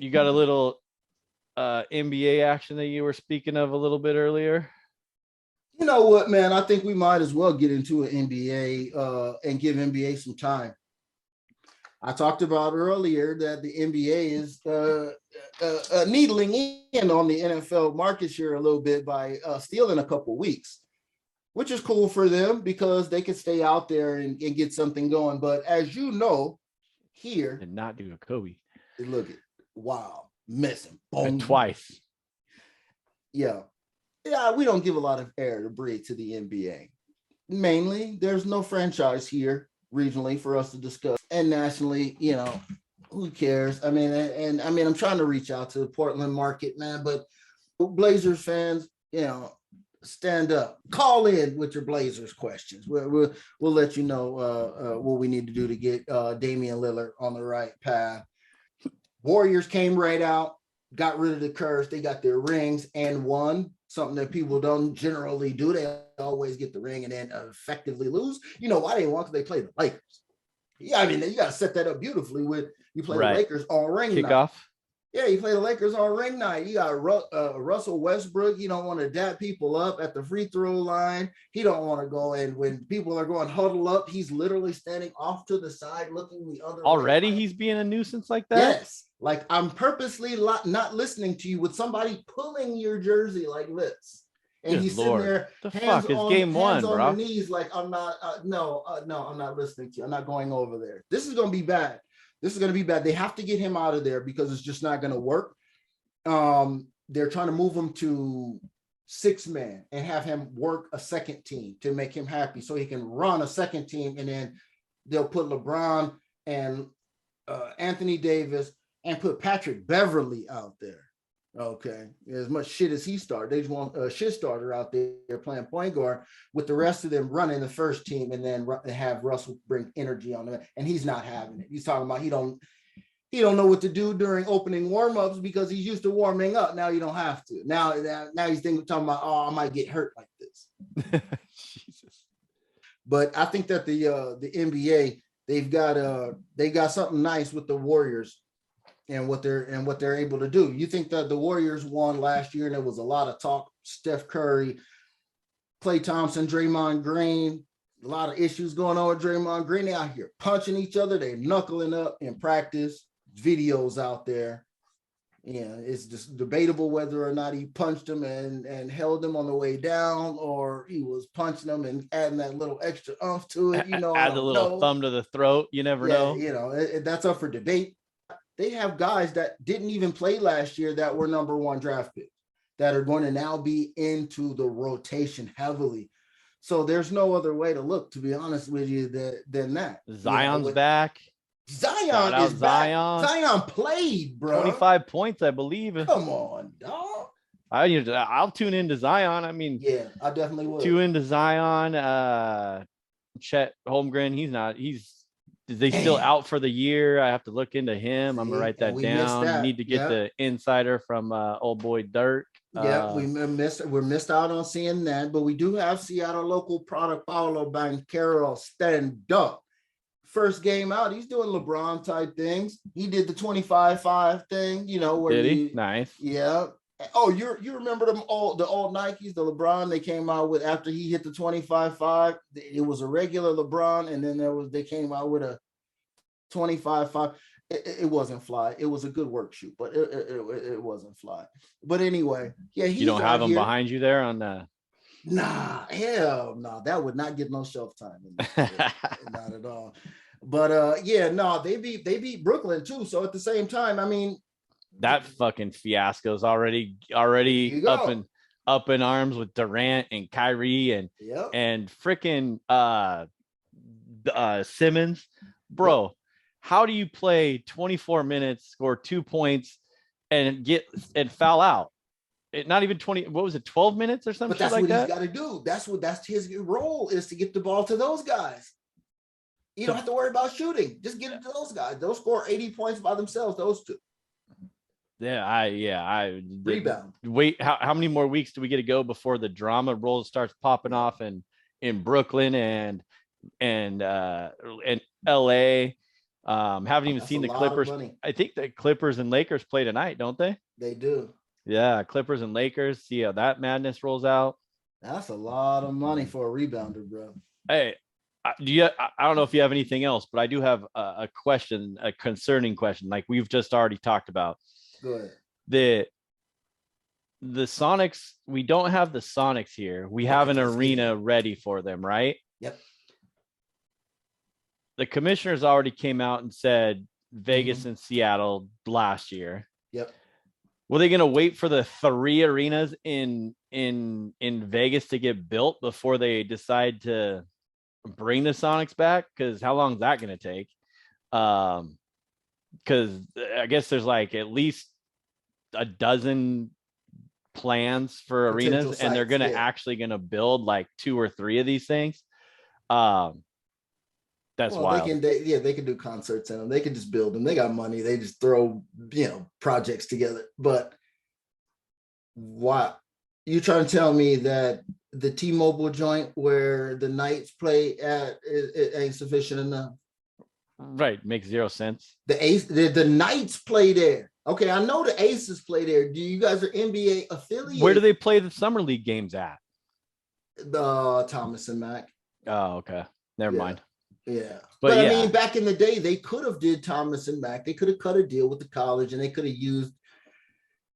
you got a little NBA action that you were speaking of a little bit earlier? You know what, man? I think we might as well get into an NBA and give NBA some time. I talked about earlier that the NBA is needling in on the NFL market share a little bit by stealing a couple weeks, which is cool for them because they could stay out there and get something going. But as you know, here And not do a Kobe. look at wow, missing Twice. Yeah. Yeah, we don't give a lot of air to breathe to the NBA. Mainly, there's no franchise here regionally for us to discuss, and nationally, who cares? I mean, and I mean, I'm trying to reach out to the Portland market, man, but Blazers fans, stand up, call in with your Blazers questions. We'll let you know what we need to do to get Damian Lillard on the right path. Warriors came right out, got rid of the curse. They got their rings and won. Something that people don't generally do. They always get the ring and then effectively lose. You know why they won? Because they play the Lakers. Yeah, I mean, you got to set that up beautifully with you play the Lakers on ring kickoff. Night. Yeah, you play the Lakers on ring night. You got Russell Westbrook. You don't want to dap people up at the free throw line. He don't want to go in when people are going huddle up. He's literally standing off to the side looking the other Already way. He's being a nuisance like that? Yes. Like I'm purposely not listening to you with somebody pulling your jersey like this. And Good he's Lord. sitting there, the hands fuck is on, game hands one, on bro? the knees, like I'm not. No, I'm not listening to you. I'm not going over there. This is going to be bad. This is going to be bad. They have to get him out of there because it's just not going to work. They're trying to move him to 6-man and have him work a second team to make him happy, so he can run a second team, and then they'll put LeBron and Anthony Davis and put Patrick Beverly out there. Okay, as much shit as he started, they just want a shit starter out there playing point guard with the rest of them running the first team, and then have Russell bring energy on them. And he's not having it. He's talking about he don't know what to do during opening warmups because he's used to warming up. Now you don't have to. Now he's talking about, oh, I might get hurt like this. Jesus. But I think that the NBA, they got something nice with the Warriors and what they're able to do. You think that the Warriors won last year and there was a lot of talk, Steph Curry, Klay Thompson, Draymond Green, a lot of issues going on with Draymond Green. They out here punching each other. They're knuckling up in practice. Videos out there. Yeah, it's just debatable whether or not he punched him and held him on the way down, or he was punching him and adding that little extra oomph to it. Add the little thumb to the throat. You never know. That's up for debate. They have guys that didn't even play last year that were number 1 draft picks that are going to now be into the rotation heavily. So there's no other way to look, to be honest with you, than that. Zion's back. Zion is back. Zion played, bro. 25 points, I believe. Come on, dog. I'll tune into Zion. I mean, yeah, I definitely will. Tune into Zion. Chet Holmgren, is they still out for the year? I have to look into him. I'm gonna write that down. Need to get the insider from old boy Dirk. Yeah, we're missed out on seeing that, but we do have Seattle local product Paulo Banchero stand up. First game out, he's doing LeBron type things. He did the 25-5 thing, where did he? Nice. Yeah. Oh, you remember the old Nikes, the LeBron they came out with after he hit the 25-5. It was a regular LeBron, and then they came out with a 25-5. It wasn't fly. It was a good work shoot, but it wasn't fly. But anyway, yeah, you don't have him behind you there on the. Nah, hell no. That would not get no shelf time. Not at all. But they beat Brooklyn too. So at the same time, I mean, that fucking fiasco is already up in arms with Durant and Kyrie and freaking Simmons, bro. Yep. How do you play 24 minutes, score 2 points, and foul out? Not even 20. What was it? 12 minutes or something? But that's what he's got to do. That's his role, is to get the ball to those guys. You don't have to worry about shooting. Just get it to those guys. They'll score 80 points by themselves. Those two. I rebound. Wait, how many more weeks do we get to go before the drama roll starts popping off in Brooklyn and LA? Haven't even That's a seen the lot of Clippers. money. I think the Clippers and Lakers play tonight, don't they? They do. Yeah, Clippers and Lakers. See how that madness rolls out. That's a lot of money for a rebounder, bro. Hey, I don't know if you have anything else, but I do have a question, a concerning question, like we've just already talked about. Go ahead. The Sonics, we don't have the Sonics here. We have an arena ready for them, right? Yep. The commissioners already came out and said Vegas and Seattle last year. Yep. Were they going to wait for the 3 arenas in Vegas to get built before they decide to bring the Sonics back? Because how long is that going to take? Because I guess there's like at least a dozen plans for arenas, and they're going to actually going to build like 2 or 3 of these things. That's wild. They can do concerts in them. They can just build them. They got money. They just throw, projects together. But what you trying to tell me that the T-Mobile joint where the Knights play at it ain't sufficient enough? Right, makes 0 sense. The Knights play there. Okay, I know the Aces play there. Do you guys are NBA affiliates? Where do they play the summer league games at? The Thomas and Mack. Oh, okay. Never mind. Yeah. But I mean, back in the day, they could have did Thomas and Mack. They could have cut a deal with the college and they could have used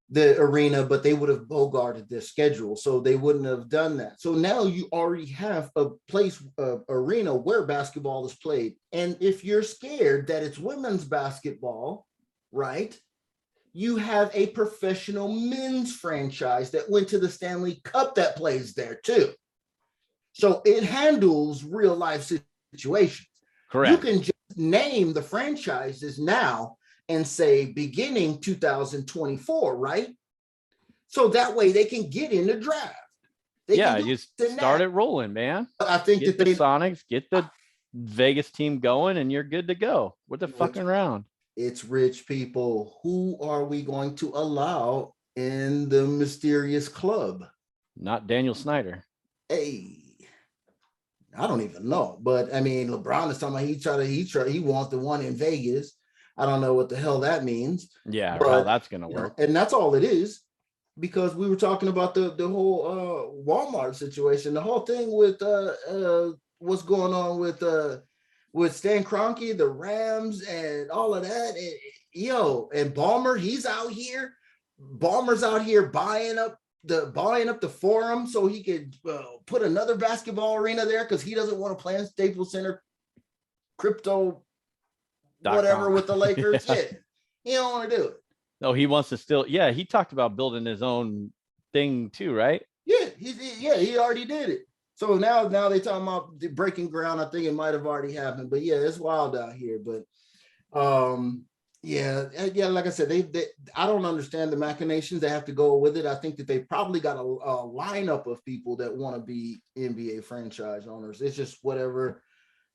the arena, but they would have bogarted their schedule. So they wouldn't have done that. So now you already have a place, arena where basketball is played. And if you're scared that it's women's basketball, right? You have a professional men's franchise that went to the Stanley Cup that plays there too. So it handles real life situations. Correct. You can just name the franchises now and say beginning 2024, right? So that way they can get in the draft. You start it rolling, man. I think get the Sonics, get the Vegas team going, and you're good to go. What the fucking round? It's rich people. Who are we going to allow in the mysterious club? Not Daniel Snyder. Hey. I don't even know, but I mean, LeBron is talking about he wants the one in Vegas. I don't know what the hell that means. Yeah, how that's gonna work. And that's all it is, because we were talking about the whole Walmart situation, the whole thing with what's going on with Stan Kroenke, the Rams, and all of that. And Ballmer, he's out here. Ballmer's out here buying up the Forum so he could put another basketball arena there because he doesn't want to play in Staples Center crypto whatever with the Lakers. Yeah, he don't want to do it. No, he wants to still. Yeah, he talked about building his own thing too, right? Yeah, he already did it. So now they talking about the breaking ground. I think it might have already happened, but yeah, it's wild out here. But yeah, like I said, they I don't understand the machinations. They have to go with it. I think that they probably got a lineup of people that want to be NBA franchise owners. It's just whatever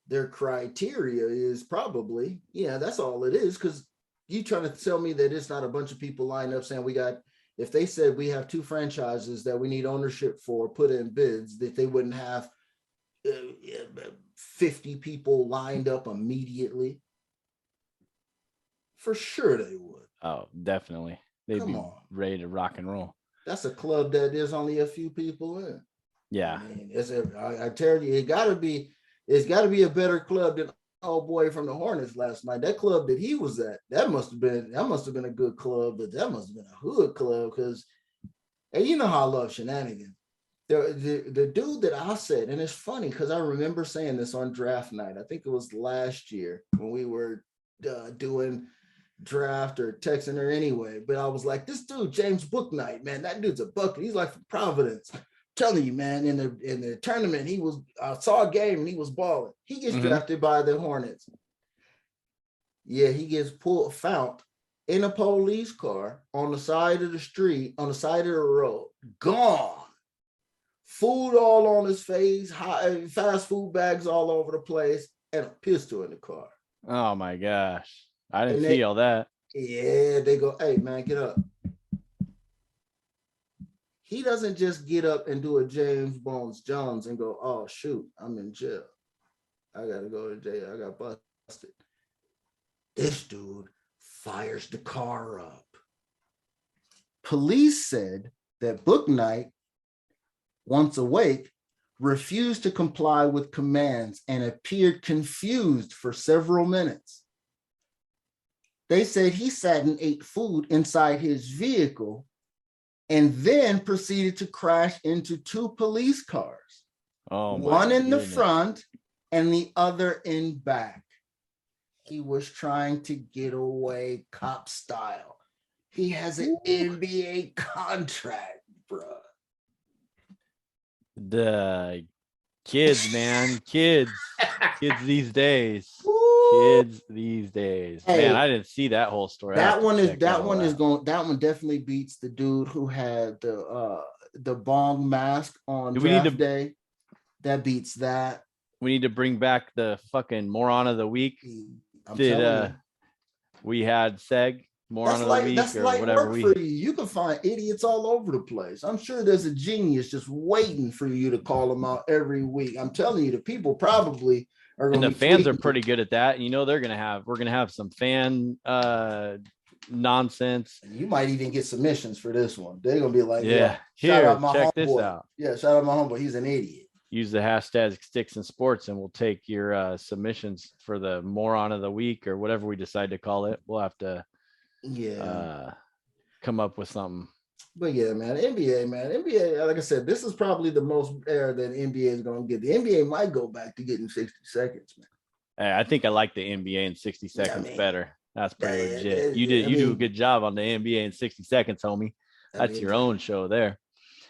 their criteria is, probably. Yeah, that's all it is. Because you trying to tell me that it's not a bunch of people lined up saying if they said we have 2 franchises that we need ownership for, put in bids, that they wouldn't have 50 people lined up immediately. For sure they would. Oh, definitely. They'd be ready to rock and roll. That's a club that there's only a few people in. Yeah. I mean, I tell you, it's got to be a better club than old boy from the Hornets last night. That club that he was at, that must have been a good club, but that must have been a hood club because, and you know how I love shenanigans. The dude that I said, and it's funny because I remember saying this on draft night. I think it was last year when we were doing draft or texting her anyway, but I was like, this dude James Booknight, man, that dude's a bucket. He's like from Providence. I'm telling you, man, in the tournament, I saw a game and he was balling. He gets drafted by the Hornets. Yeah, he gets found in a police car on the side of the street, on the side of the road, gone. Food all on his face, fast food bags all over the place, and a pistol in the car. Oh my gosh. I didn't see all that. Yeah, they go, hey, man, get up. He doesn't just get up and do a James Bones Jones and go, oh, shoot, I'm in jail. I got to go to jail. I got busted. This dude fires the car up. Police said that Bouknight, once awake, refused to comply with commands and appeared confused for several minutes. They said he sat and ate food inside his vehicle and then proceeded to crash into two police cars. One in the front and the other in back. He was trying to get away cop style. He has an NBA contract, bro. The kids, man, kids these days. Kids these days. Hey, man, I didn't see that whole story. That one definitely beats the dude who had the bong mask on draft day. That beats that. We need to bring back the fucking moron of the week. We had Seg moron of the week, that's or light whatever. Work for you. You can find idiots all over the place. I'm sure there's a genius just waiting for you to call them out every week. I'm telling you, the people probably are going to. And the fans are pretty good at that. You know, we're gonna have some fan nonsense. You might even get submissions for this one. They're gonna be like, yeah, shout out my check homeboy. This out. Yeah, shout out my homeboy. He's an idiot. Use the hashtag Stix and Sports, and we'll take your submissions for the moron of the week or whatever we decide to call it. We'll have to come up with something. But yeah, man, NBA, like I said, this is probably the most air that NBA is going to get. The NBA might go back to getting 60 seconds, man. Hey, I think I like the NBA in 60 seconds better. That's pretty legit. You do a good job on the NBA in 60 seconds, homie. That's your own show there.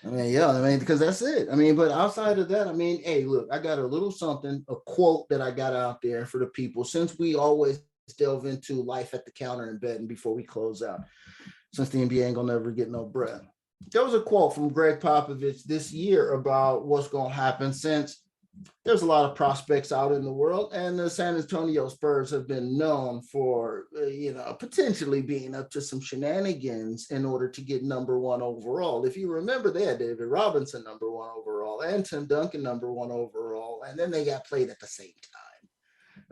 Because that's it. But outside of that, hey, look, I got a little something, a quote that I got out there for the people, since we always delve into life at the counter and betting before we close out, since the NBA ain't gonna never get no bread. There was a quote from Greg Popovich this year about what's gonna happen, since there's a lot of prospects out in the world, and the San Antonio Spurs have been known for, potentially being up to some shenanigans in order to get number one overall. If you remember, they had David Robinson number one overall and Tim Duncan number one overall, and then they got played at the same time.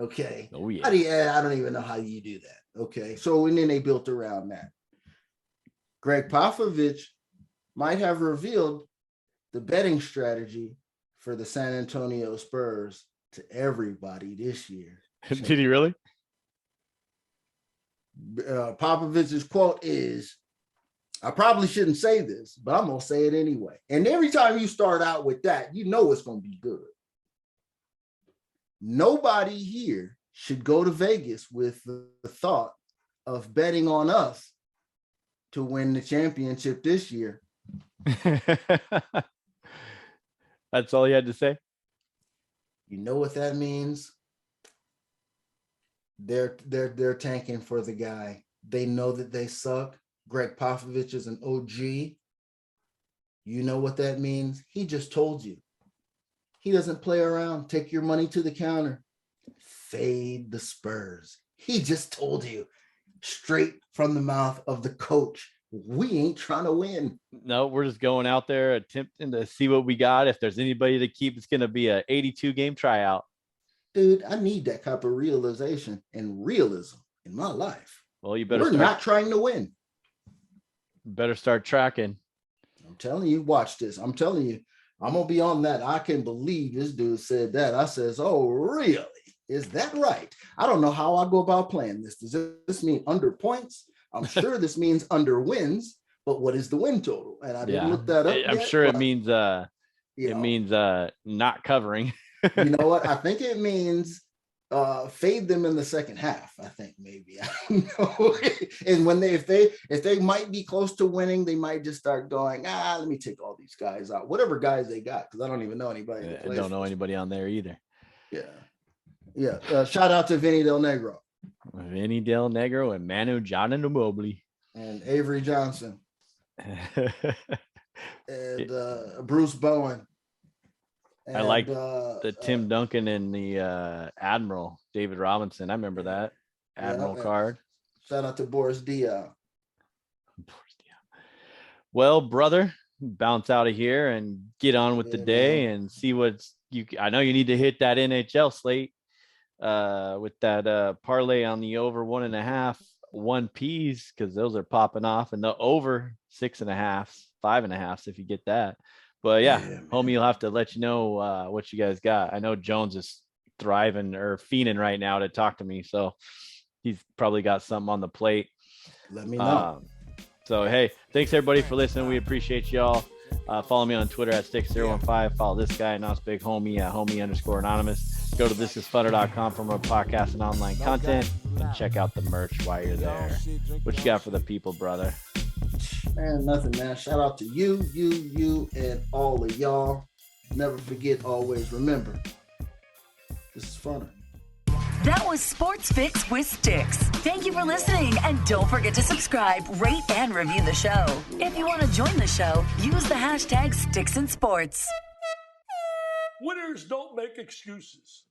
Okay. Oh yeah. I don't even know how you do that. Okay. So, and then they built around that. Greg Popovich might have revealed the betting strategy for the San Antonio Spurs to everybody this year. Did he really? Popovich's quote is, I probably shouldn't say this, but I'm going to say it anyway. And every time you start out with that, you know it's going to be good. Nobody here should go to Vegas with the thought of betting on us to win the championship this year. That's all you had to say? You know what that means? They're tanking for the guy. They know that they suck. Greg Popovich is an OG. You know what that means? He just told you. He doesn't play around. Take your money to the counter. Fade the Spurs. He just told you, straight from the mouth of the coach. We ain't trying to win. No, we're just going out there attempting to see what we got. If there's anybody to keep, it's going to be a 82 game tryout. Dude, I need that type of realization and realism in my life. Well, you better. We're not trying to win. Better start tracking. I'm telling you, watch this. I'm telling you, I'm going to be on that. I can't believe this dude said that. I says, oh, really? Is that right? I don't know how I go about playing this. Does this mean under points? I'm sure this means under wins, but what is the win total? And I didn't look that up. I'm sure it means not covering. You know what? I think it means fade them in the second half. I think maybe. I don't know. And when if they might be close to winning, they might just start going, let me take all these guys out, whatever guys they got, because I don't even know anybody. I don't know anybody on there either. Yeah. Shout out to Vinny Del Negro. Vinny Del Negro and Manu Ginobili and Avery Johnson and Bruce Bowen. And, I like the Tim Duncan and the Admiral David Robinson. I remember that Admiral card. Shout out to Boris Diaw. Well, brother, bounce out of here and get on with the day and see what's I know you need to hit that NHL slate. with that parlay on the over 1.5, 1Ps, because those are popping off, and the over 6.5, 5.5 if you get that. But yeah, homie, you'll have to let you know what you guys got. I know Jones is thriving or fiending right now to talk to me, so he's probably got something on the plate. Let me know. So hey, thanks everybody for listening. We appreciate y'all. Follow me on Twitter at Stix015. Follow this guy, Nos Big Homie, at homie_anonymous. Go to thisisfunner.com for more podcasts and online content, and check out the merch while you're there. What you got for the people, brother? Man, nothing, man. Shout out to you, and all of y'all. Never forget, always remember, this is Funner. That was Sports Fix with Stix. Thank you for listening, and don't forget to subscribe, rate, and review the show. If you want to join the show, use the hashtag StixandSports. Winners don't make excuses.